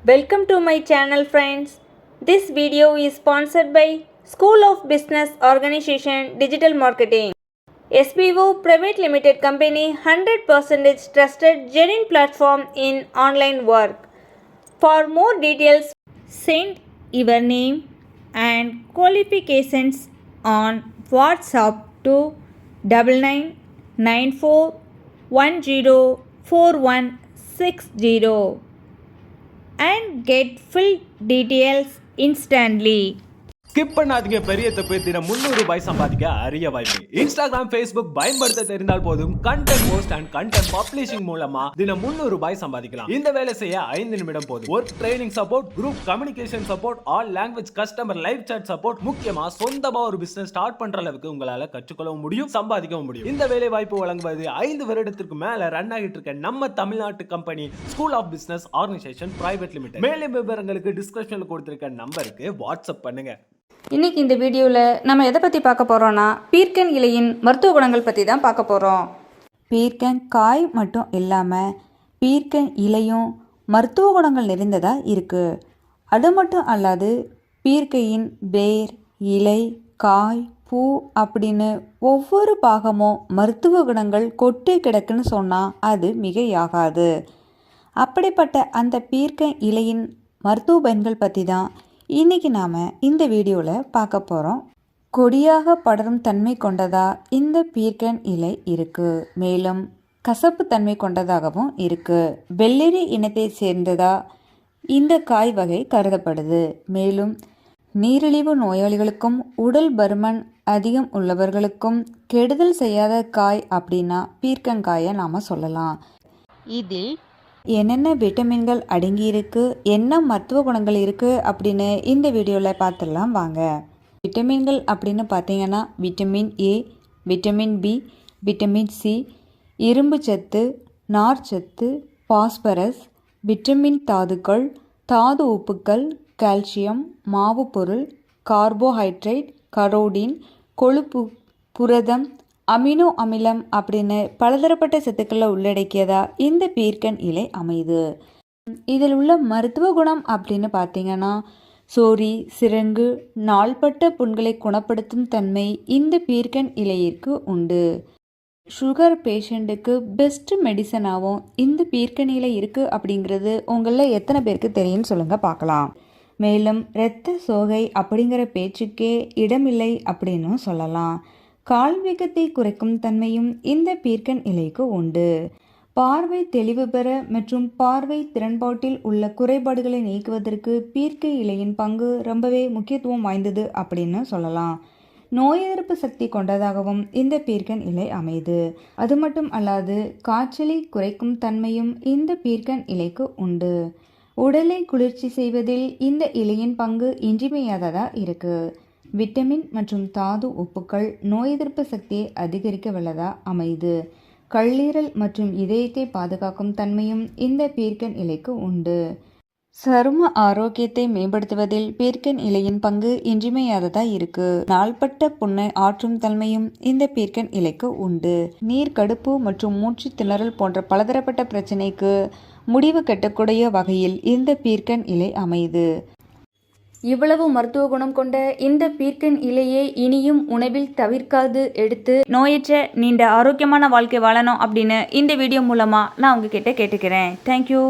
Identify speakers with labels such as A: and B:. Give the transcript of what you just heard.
A: Welcome to my channel friends. This video is sponsored by School of Business Organization Digital Marketing. SBO Private Limited Company 100% trusted genuine platform in online work. For more details, send your name and qualifications on WhatsApp to 9994104160 and get full details instantly.
B: Skip பண்ணாதீங்க. பெரிய தப்பு. தினம் 300 ரூபாய் சம்பாதிக்க அரிய வாய்ப்பு. Instagram, Facebook பயன்படுத்த தெரிந்தால் போதும் content post and content publishing மூலமா தினம் 300 ரூபாய் சம்பாதிக்கலாம். இந்த வேலை செய்ய 5 நிமிடம் போதும். Work training support, group communication support, all language customer live chat support, முக்கியமா சொந்தமா ஒரு பிசினஸ் ஸ்டார்ட் பண்ற அளவுக்கு உங்களால கற்றுக்கொள்ளவும் முடியும், சம்பாதிக்கவும் முடியும். இந்த வேலை வாய்ப்பு வழங்குவது 5 வருடத்திற்கு மேல ரன் ஆகிட்டு இருக்க நம்ம தமிழ்நாட்டு company school of business organisation private limited. மேலும் விவரங்களுக்கு டிஸ்கிரிப்ஷன்ல கொடுத்திருக்க நம்பருக்கு வாட்ஸ்அப் பண்ணுங்க.
A: இன்றைக்கி இந்த வீடியோவில் நம்ம எதை பற்றி பார்க்க போகிறோன்னா பீர்க்கன் இலையின் மருத்துவ குணங்கள் பற்றி தான் பார்க்க போகிறோம். பீர்க்கன் காய் மட்டும் இல்லாமல் பீர்க்கன் இலையும் மருத்துவ குணங்கள் நிறைந்ததாக இருக்குது. அது மட்டும் அல்லாது பீர்க்கையின் வேர், இலை, காய், பூ அப்படின்னு ஒவ்வொரு பாகமும் மருத்துவ குணங்கள் கொட்டி கிடக்குன்னு சொன்னால் அது மிகையாகாது. அப்படிப்பட்ட அந்த பீர்க்கன் இலையின் மருத்துவ பயன்கள் பற்றி தான் இன்றைக்கி நாம் இந்த வீடியோவில் பார்க்க போகிறோம். கொடியாக படரும் தன்மை கொண்டதா இந்த பீர்க்கன் இலை இருக்குது. மேலும் கசப்பு தன்மை கொண்டதாகவும் இருக்குது. வெள்ளரி இனத்தை சேர்ந்ததா இந்த காய் வகை கருதப்படுது. மேலும் நீரிழிவு நோயாளிகளுக்கும் உடல் பருமன் அதிகம் உள்ளவர்களுக்கும் கெடுதல் செய்யாத காய் அப்படின்னா பீர்க்கங்காயை நாம் சொல்லலாம். இதில் என்னென்ன விட்டமின்கள் அடங்கியிருக்கு, என்ன மருத்துவ குணங்கள் இருக்குது அப்படின்னு இந்த வீடியோவில் பார்த்துடலாம் வாங்க. விட்டமின்கள் அப்படின்னு பார்த்தீங்கன்னா vitamin A, vitamin B, vitamin C, இரும்பு சத்து, நார்ச்சத்து, பாஸ்பரஸ், விட்டமின் தாதுக்கள், தாது உப்புக்கள், கால்சியம், மாவு பொருள், கார்போஹைட்ரேட், கரோடின், கொழுப்பு, புரதம், அமினோ அமிலம் அப்படின்னு பலதரப்பட்ட சத்துக்களை உள்ளடக்கியதா இந்த பீர்க்கன் இலை அமையுது. இதில் உள்ள மருத்துவ குணம் அப்படின்னு பார்த்தீங்கன்னா சோரி, சிரங்கு, நாள்பட்ட புண்களை குணப்படுத்தும் தன்மை இந்த பீர்க்கன் இலையிற்கு உண்டு. சுகர் பேஷண்ட்டுக்கு பெஸ்ட் மெடிசனாகவும் இந்த பீர்க்கன் இலை இருக்குது அப்படிங்கிறது உங்களில் எத்தனை பேருக்கு தெரியும்னு சொல்லுங்கள் பார்க்கலாம். மேலும் இரத்த சோகை அப்படிங்கிற பேச்சுக்கே இடமில்லை அப்படின்னும் சொல்லலாம். கால் வீக்கத்தை குறைக்கும் தன்மையும் இந்த பீர்க்கன் இலைக்கு உண்டு. பார்வை தெளிவு பெற மற்றும் பார்வை திறன்பாட்டில் உள்ள குறைபாடுகளை நீக்குவதற்கு பீர்க்கை இலையின் பங்கு ரொம்பவே முக்கியத்துவம் வாய்ந்தது அப்படின்னு சொல்லலாம். நோய் எதிர்ப்பு சக்தி கொண்டதாகவும் இந்த பீர்க்கன் இலை அமையுது. அது மட்டும் அல்லாது காய்ச்சலை குறைக்கும் தன்மையும் இந்த பீர்க்கன் இலைக்கு உண்டு. உடலை குளிர்ச்சி செய்வதில் இந்த இலையின் பங்கு இன்றியமையாததாக இருக்குது. விட்டமின் மற்றும் தாது உப்புக்கள் நோய் எதிர்ப்பு சக்தியை அதிகரிக்க வல்லதா அமையுது. கல்லீரல் மற்றும் இதயத்தை பாதுகாக்கும் தன்மையும் இந்த பீர்க்கன் இலைக்கு உண்டு. சரும ஆரோக்கியத்தை மேம்படுத்துவதில் பீர்க்கன் இலையின் பங்கு இன்றியமையாததாக இருக்கு. நாள்பட்ட புண்ணை ஆற்றும் தன்மையும் இந்த பீர்க்கன் இலைக்கு உண்டு. நீர்க்கடுப்பு மற்றும் மூச்சு திணறல் போன்ற பலதரப்பட்ட பிரச்சனைக்கு முடிவு கட்டக்கூடிய வகையில் இந்த பீர்க்கன் இலை அமையுது. இவ்வளவு மருத்துவ குணம் கொண்ட இந்த பீர்க்கன் இலையை இனியும் உணவில் தவிர்க்காது எடுத்து நோயற்ற நீண்ட ஆரோக்கியமான வாழ்க்கை வாழணும் அப்படின்னு இந்த வீடியோ மூலமாக நான் உங்ககிட்ட கேட்டுக்கிறேன். தேங்க்யூ.